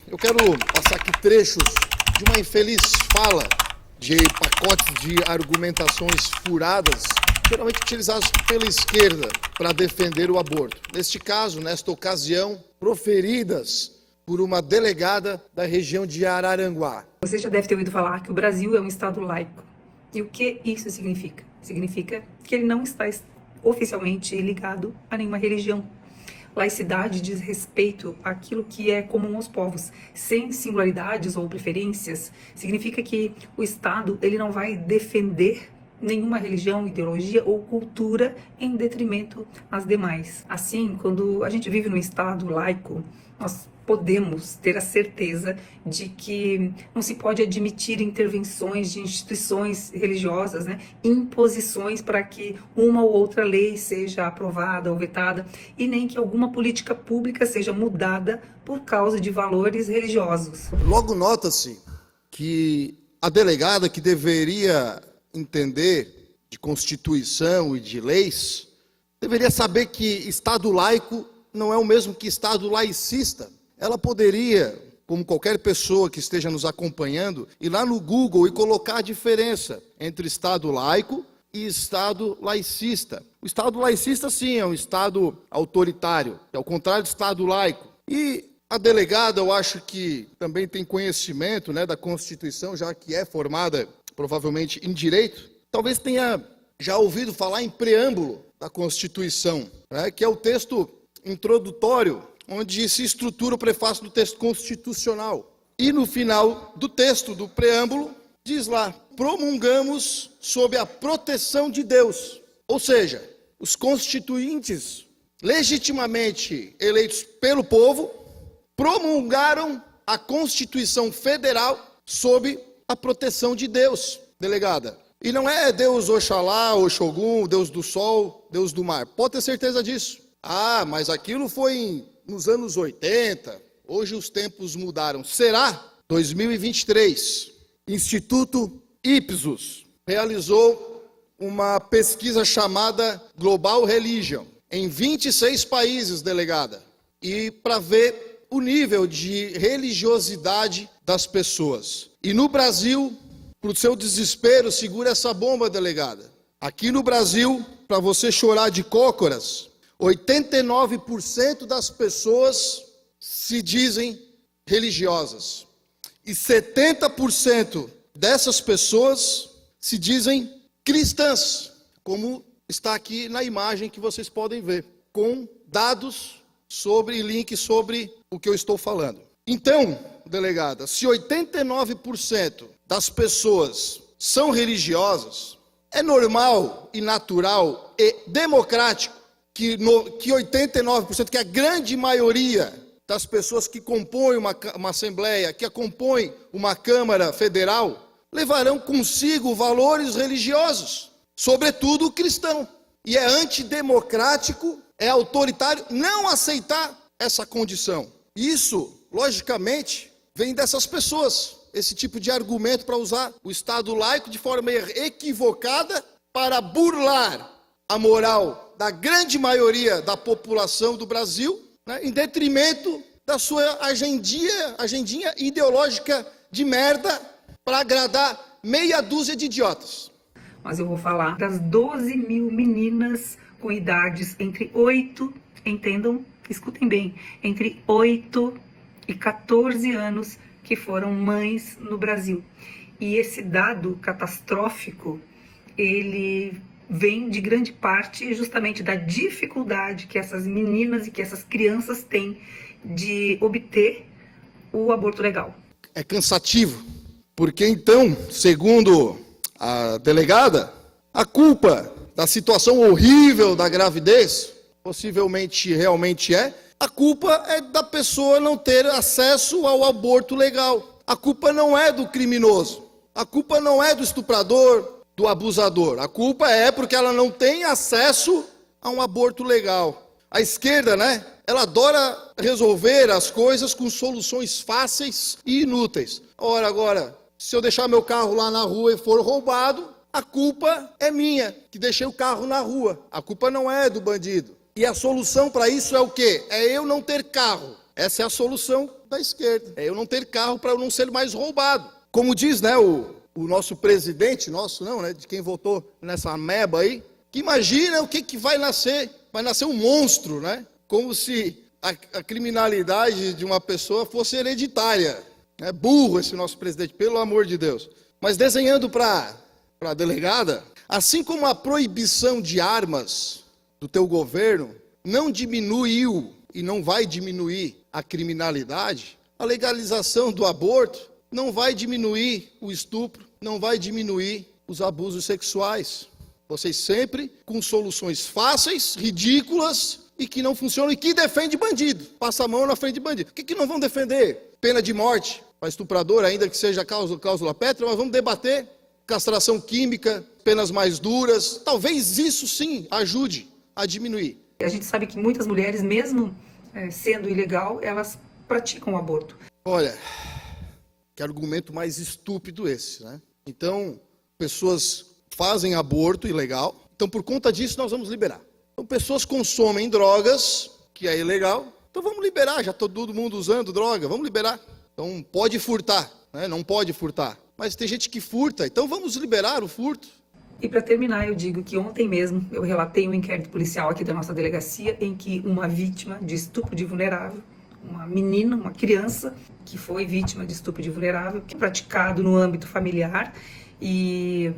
Eu quero passar aqui trechos de uma infeliz fala de pacotes de argumentações furadas, geralmente utilizados pela esquerda para defender o aborto. Neste caso, nesta ocasião, proferidas por uma delegada da região de Araranguá. Você já deve ter ouvido falar que o Brasil é um estado laico. E o que isso significa? Significa que ele não está oficialmente ligado a nenhuma religião. Laicidade diz respeito àquilo que é comum aos povos, sem singularidades ou preferências. Significa que o Estado ele não vai defender nenhuma religião, ideologia ou cultura em detrimento às demais. Assim, quando a gente vive num Estado laico, nós podemos ter a certeza de que não se pode admitir intervenções de instituições religiosas, imposições para que uma ou outra lei seja aprovada ou vetada, e nem que alguma política pública seja mudada por causa de valores religiosos. Logo nota-se que a delegada, que deveria entender de Constituição e de leis, deveria saber que Estado laico não é o mesmo que Estado laicista. Ela poderia, como qualquer pessoa que esteja nos acompanhando, ir lá no Google e colocar a diferença entre Estado laico e Estado laicista. O Estado laicista, sim, é um Estado autoritário, é o contrário do Estado laico. E a delegada, eu acho que também tem conhecimento, da Constituição, já que é formada provavelmente em direito, talvez tenha já ouvido falar em preâmbulo da Constituição, que é o texto introdutório, onde se estrutura o prefácio do texto constitucional. E no final do texto, do preâmbulo, diz lá: promulgamos sob a proteção de Deus. Ou seja, os constituintes, legitimamente eleitos pelo povo, promulgaram a Constituição Federal sob a proteção de Deus, delegada. E não é Deus Oxalá, Oxogum, Deus do sol, Deus do mar. Pode ter certeza disso. Ah, mas aquilo foi nos anos 80, hoje os tempos mudaram. Será? 2023, Instituto Ipsos realizou uma pesquisa chamada Global Religion, em 26 países, delegada, e para ver o nível de religiosidade das pessoas. E no Brasil, para o seu desespero, segura essa bomba, delegada. Aqui no Brasil, para você chorar de cócoras, 89% das pessoas se dizem religiosas. E 70% dessas pessoas se dizem cristãs, como está aqui na imagem que vocês podem ver, com dados e links sobre o que eu estou falando. Então, delegada, se 89% das pessoas são religiosas, é normal e natural e democrático que 89%, que a grande maioria das pessoas que compõem uma Assembleia, que compõem uma Câmara Federal, levarão consigo valores religiosos, sobretudo o cristão. E é antidemocrático, é autoritário não aceitar essa condição. Isso, logicamente, vem dessas pessoas, esse tipo de argumento para usar o Estado laico de forma equivocada para burlar a moral da grande maioria da população do Brasil, em detrimento da sua agendinha ideológica de merda para agradar meia dúzia de idiotas. Mas eu vou falar das 12 mil meninas com idades entre 8, entendam, escutem bem, entre 8 e 14 anos que foram mães no Brasil. E esse dado catastrófico, ele vem de grande parte justamente da dificuldade que essas meninas e que essas crianças têm de obter o aborto legal. É cansativo, porque então, segundo a delegada, a culpa da situação horrível da gravidez, possivelmente realmente a culpa é da pessoa não ter acesso ao aborto legal. A culpa não é do criminoso, a culpa não é do estuprador, do abusador. A culpa é porque ela não tem acesso a um aborto legal. A esquerda, ela adora resolver as coisas com soluções fáceis e inúteis. Ora, agora, se eu deixar meu carro lá na rua e for roubado, a culpa é minha, que deixei o carro na rua. A culpa não é do bandido. E a solução para isso é o quê? É eu não ter carro. Essa é a solução da esquerda. É eu não ter carro para eu não ser mais roubado. Como diz, né, o nosso presidente, de quem votou nessa ameba aí, que imagina o que vai nascer. Vai nascer um monstro, né? Como se a criminalidade de uma pessoa fosse hereditária. É burro esse nosso presidente, pelo amor de Deus. Mas desenhando para a delegada, assim como a proibição de armas do teu governo não diminuiu e não vai diminuir a criminalidade, a legalização do aborto não vai diminuir o estupro, não vai diminuir os abusos sexuais. Vocês sempre com soluções fáceis, ridículas e que não funcionam e que defendem bandido. Passa a mão na frente de bandido. O que não vão defender? Pena de morte para estuprador, ainda que seja cláusula pétrea, mas vamos debater. Castração química, penas mais duras. Talvez isso sim ajude a diminuir. A gente sabe que muitas mulheres, mesmo sendo ilegal, elas praticam o aborto. Olha, que argumento mais estúpido esse, né? Então, pessoas fazem aborto ilegal, então por conta disso nós vamos liberar. Então pessoas consomem drogas, que é ilegal, então vamos liberar, já está todo mundo usando droga, vamos liberar. Então pode furtar, né? Não pode furtar, mas tem gente que furta, então vamos liberar o furto. E para terminar, eu digo que ontem mesmo eu relatei um inquérito policial aqui da nossa delegacia em que uma vítima de estupro de vulnerável, uma menina, uma criança que foi vítima de estupro de vulnerável, que é praticado no âmbito familiar e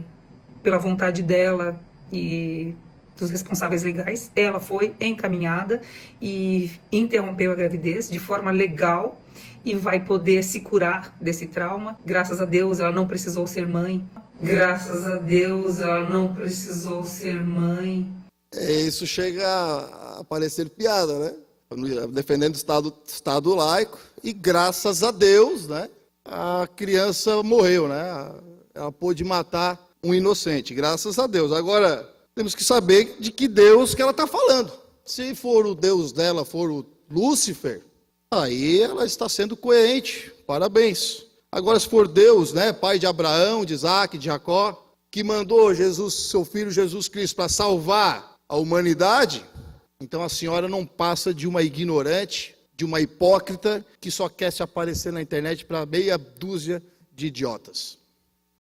pela vontade dela e dos responsáveis legais, ela foi encaminhada e interrompeu a gravidez de forma legal e vai poder se curar desse trauma. Graças a Deus ela não precisou ser mãe. Graças a Deus ela não precisou ser mãe. Isso chega a parecer piada, né? Defendendo o Estado laico e graças a Deus, né? A criança morreu, né? Ela pôde matar um inocente, graças a Deus. Agora, temos que saber de que Deus que ela está falando. Se for o Deus dela, for o Lúcifer, aí ela está sendo coerente, parabéns. Agora, se for Deus, né, pai de Abraão, de Isaac, de Jacó, que mandou Jesus, seu filho Jesus Cristo, para salvar a humanidade, então a senhora não passa de uma ignorante, de uma hipócrita, que só quer se aparecer na internet para meia dúzia de idiotas.